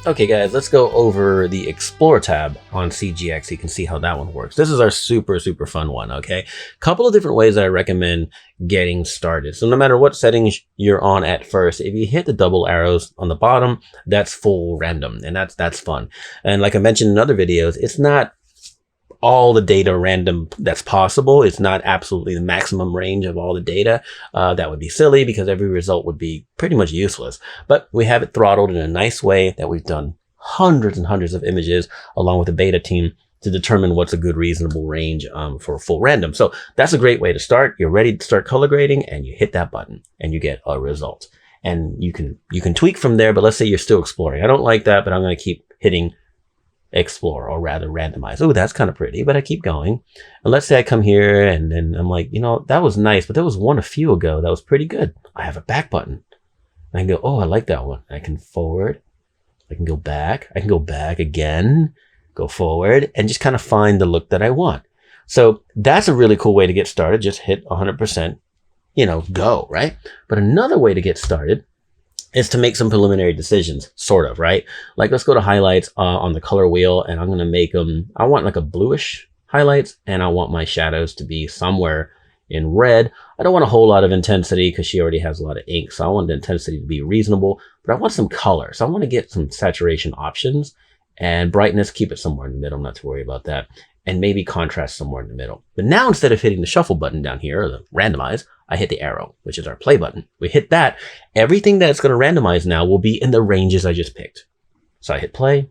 Okay guys, let's go over the Explore tab on CGX. You can see how that one works. This is our super fun one, okay? Couple of different ways that I recommend getting started. So no matter what settings you're on at first, if you hit the double arrows on the bottom, that's full random, and that's fun. And like I mentioned in other videos, it's not all the data random that's possible. It's not absolutely the maximum range of all the data. That would be silly because every result would be pretty much useless. But we have it throttled in a nice way that we've done hundreds and hundreds of images along with the beta team to determine what's a good reasonable range for full random. So that's a great way to start. You're ready to start color grading and you hit that button and you get a result. And you can tweak from there, but let's say you're still exploring. I don't like that, but I'm going to keep hitting explore, or rather randomize. Oh, that's kind of pretty, but I keep going. And let's say I come here and then I'm like, you know, that was nice, but there was one a few ago that was pretty good. I have a back button. I can go, oh, I like that one. I can forward. I can go back. I can go back again, go forward, and just kind of find the look that I want. So that's a really cool way to get started. Just hit 100%, you know, go, right? But another way to get started is to make some preliminary decisions, sort of, right? Like let's go to highlights on the color wheel, and I'm going to make them, I want like a bluish highlights, and I want my shadows to be somewhere in red. I don't want a whole lot of intensity because she already has a lot of ink. So I want the intensity to be reasonable, but I want some color. So I want to get some saturation options, and brightness, keep it somewhere in the middle, not to worry about that. And maybe contrast somewhere in the middle. But now instead of hitting the shuffle button down here, or the randomize, I hit the arrow, which is our play button. We hit that. Everything that's going to randomize now will be in the ranges I just picked. So I hit play,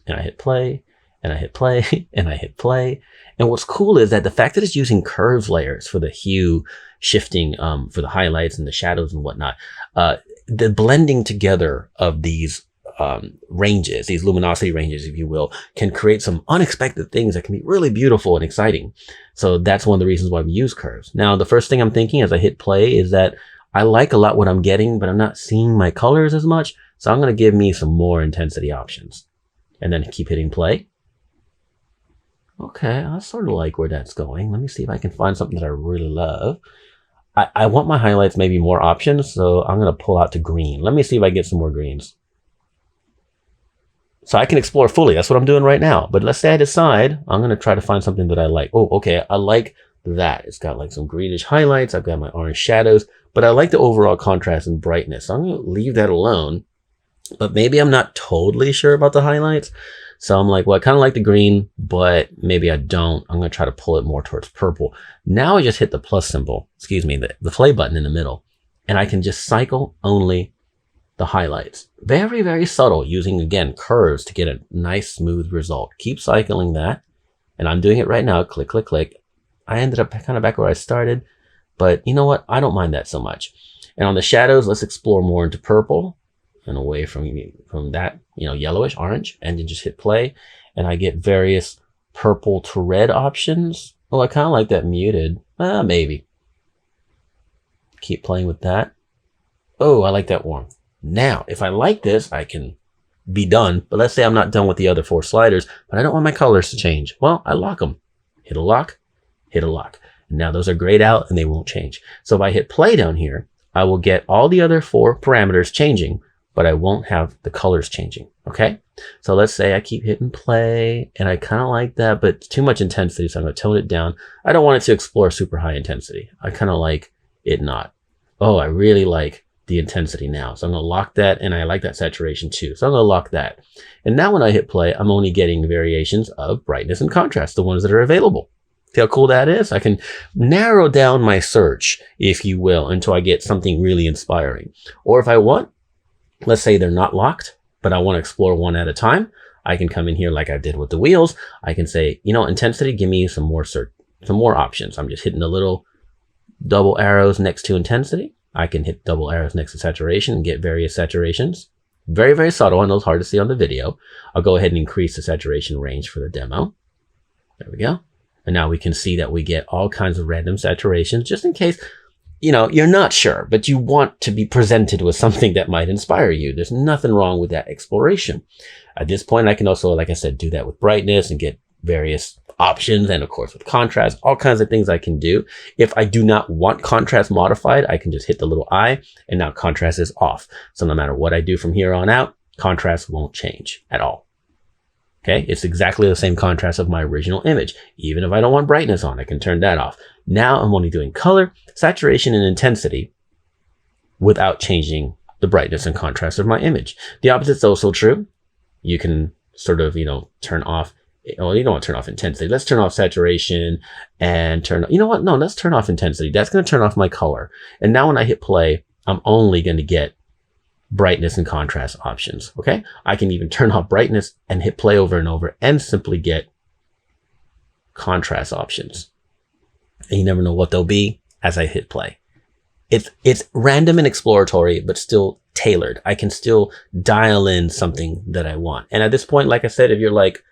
and I hit play, and I hit play, and I hit play. And what's cool is that the fact that it's using curves layers for the hue shifting, for the highlights and the shadows and whatnot, the blending together of these ranges, these luminosity ranges, if you will, can create some unexpected things that can be really beautiful and exciting. So that's one of the reasons why we use curves. Now, the first thing I'm thinking as I hit play is that I like a lot what I'm getting, but I'm not seeing my colors as much. So I'm going to give me some more intensity options and then keep hitting play. Okay, I sort of like where that's going. Let me see if I can find something that I really love. I want my highlights maybe more options, so I'm going to pull out to green. Let me see if I get some more greens. So I can explore fully. That's what I'm doing right now. But let's say I decide I'm going to try to find something that I like. Oh, okay. I like that. It's got like some greenish highlights. I've got my orange shadows, but I like the overall contrast and brightness. So I'm going to leave that alone, but maybe I'm not totally sure about the highlights. So I'm like, well, I kind of like the green, but maybe I don't. I'm going to try to pull it more towards purple. Now I just hit the plus symbol, excuse me, the play button in the middle, and I can just cycle only the highlights. Very subtle, using again curves to get a nice smooth result. Keep cycling that, and I'm doing it right now. Click, click, click. I ended up kind of back where I started, but you know what? I don't mind that so much. And on the shadows, let's explore more into purple and away from that, you know, yellowish orange, and then just hit play, and I get various purple to red options. Oh, I kind of like that muted. Maybe. Keep playing with that. Oh, I like that warm. Now, if I like this, I can be done. But let's say I'm not done with the other 4 sliders, but I don't want my colors to change. Well, I lock them. Hit a lock, hit a lock. And now those are grayed out and they won't change. So if I hit play down here, I will get all the other 4 parameters changing, but I won't have the colors changing. Okay. So let's say I keep hitting play, and I kind of like that, but it's too much intensity. So I'm going to tone it down. I don't want it to explore super high intensity. I kind of like it not. Oh, I really like the intensity now. So I'm going to lock that, and I like that saturation too. So I'm going to lock that. And now when I hit play, I'm only getting variations of brightness and contrast, the ones that are available. See how cool that is? I can narrow down my search, if you will, until I get something really inspiring. Or if I want, let's say they're not locked, but I want to explore one at a time, I can come in here like I did with the wheels. I can say, you know, intensity, give me some more options. I'm just hitting the little double arrows next to intensity. I can hit double arrows next to saturation and get various saturations. Very subtle, and those hard to see on the video. I'll go ahead and increase the saturation range for the demo. There we go. And now we can see that we get all kinds of random saturations, just in case, you know, you're not sure, but you want to be presented with something that might inspire you. There's nothing wrong with that exploration. At this point, I can also, like I said, do that with brightness and get various options, and of course with contrast, all kinds of things I can do. If I do not want contrast modified, I can just hit the little I, and now contrast is off. So no matter what I do from here on out, contrast won't change at all. Okay, it's exactly the same contrast of my original image. Even if I don't want brightness on, I can turn that off. Now I'm only doing color, saturation, and intensity without changing the brightness and contrast of my image. The opposite is also true. You can sort of, turn off, well, you don't want to turn off intensity. Let's turn off saturation and let's turn off intensity. That's going to turn off my color. And now when I hit play, I'm only going to get brightness and contrast options. Okay. I can even turn off brightness and hit play over and over and simply get contrast options. And you never know what they'll be as I hit play. It's random and exploratory, but still tailored. I can still dial in something that I want. And at this point, like I said, if you're like,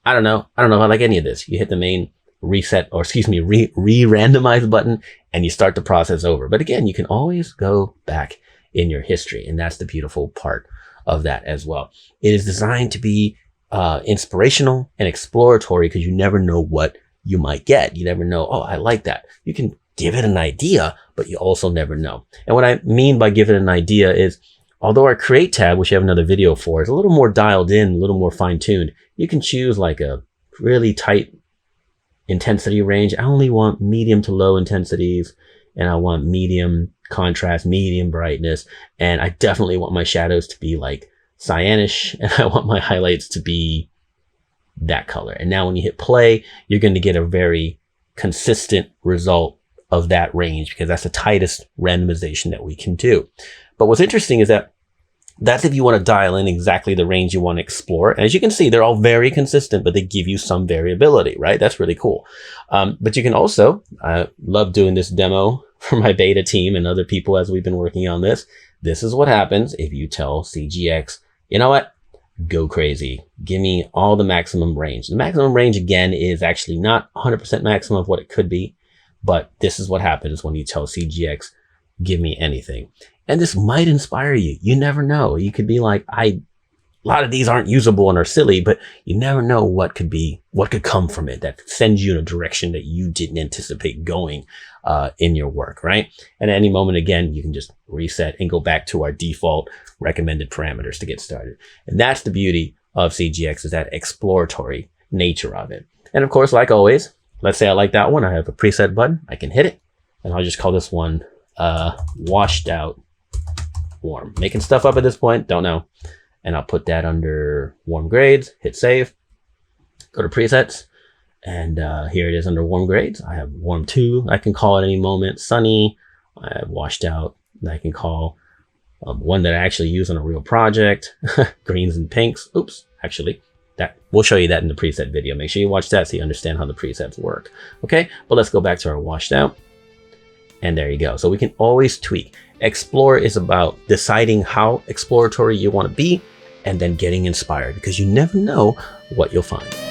I don't know if I like any of this, you hit the main re-randomize button and you start the process over. But again, you can always go back in your history. And that's the beautiful part of that as well. It is designed to be inspirational and exploratory because you never know what you might get. You never know, oh, I like that. You can give it an idea, but you also never know. And what I mean by give it an idea is, although our create tab, which you have another video for, is a little more dialed in, a little more fine-tuned, you can choose like a really tight intensity range. I only want medium to low intensities, and I want medium contrast, medium brightness, and I definitely want my shadows to be like cyanish, and I want my highlights to be that color. And now when you hit play, you're going to get a very consistent result of that range because that's the tightest randomization that we can do. But what's interesting is that that's if you want to dial in exactly the range you want to explore. And as you can see, they're all very consistent, but they give you some variability, right? That's really cool. But you can also, I love doing this demo for my beta team and other people as we've been working on this. This is what happens if you tell CGX, you know what? Go crazy. Give me all the maximum range. The maximum range, again, is actually not 100% maximum of what it could be, but this is what happens when you tell CGX, give me anything. And this might inspire you. You never know. You could be like, a lot of these aren't usable and are silly, but you never know what could come from it that sends you in a direction that you didn't anticipate going in your work, right? And at any moment, again, you can just reset and go back to our default recommended parameters to get started. And that's the beauty of CGX, is that exploratory nature of it. And of course, like always, let's say I like that one. I have a preset button. I can hit it, and I'll just call this one washed out warm. Making stuff up at this point, don't know. And I'll put that under warm grades, hit save, go to presets, and here it is under warm grades. I have warm 2, I can call at any moment, sunny, I have washed out, and I can call one that I actually use on a real project, greens and pinks. Oops, actually, that we'll show you that in the preset video. Make sure you watch that so you understand how the presets work. Okay, but let's go back to our washed out. And there you go. So we can always tweak. Explore is about deciding how exploratory you want to be and then getting inspired, because you never know what you'll find.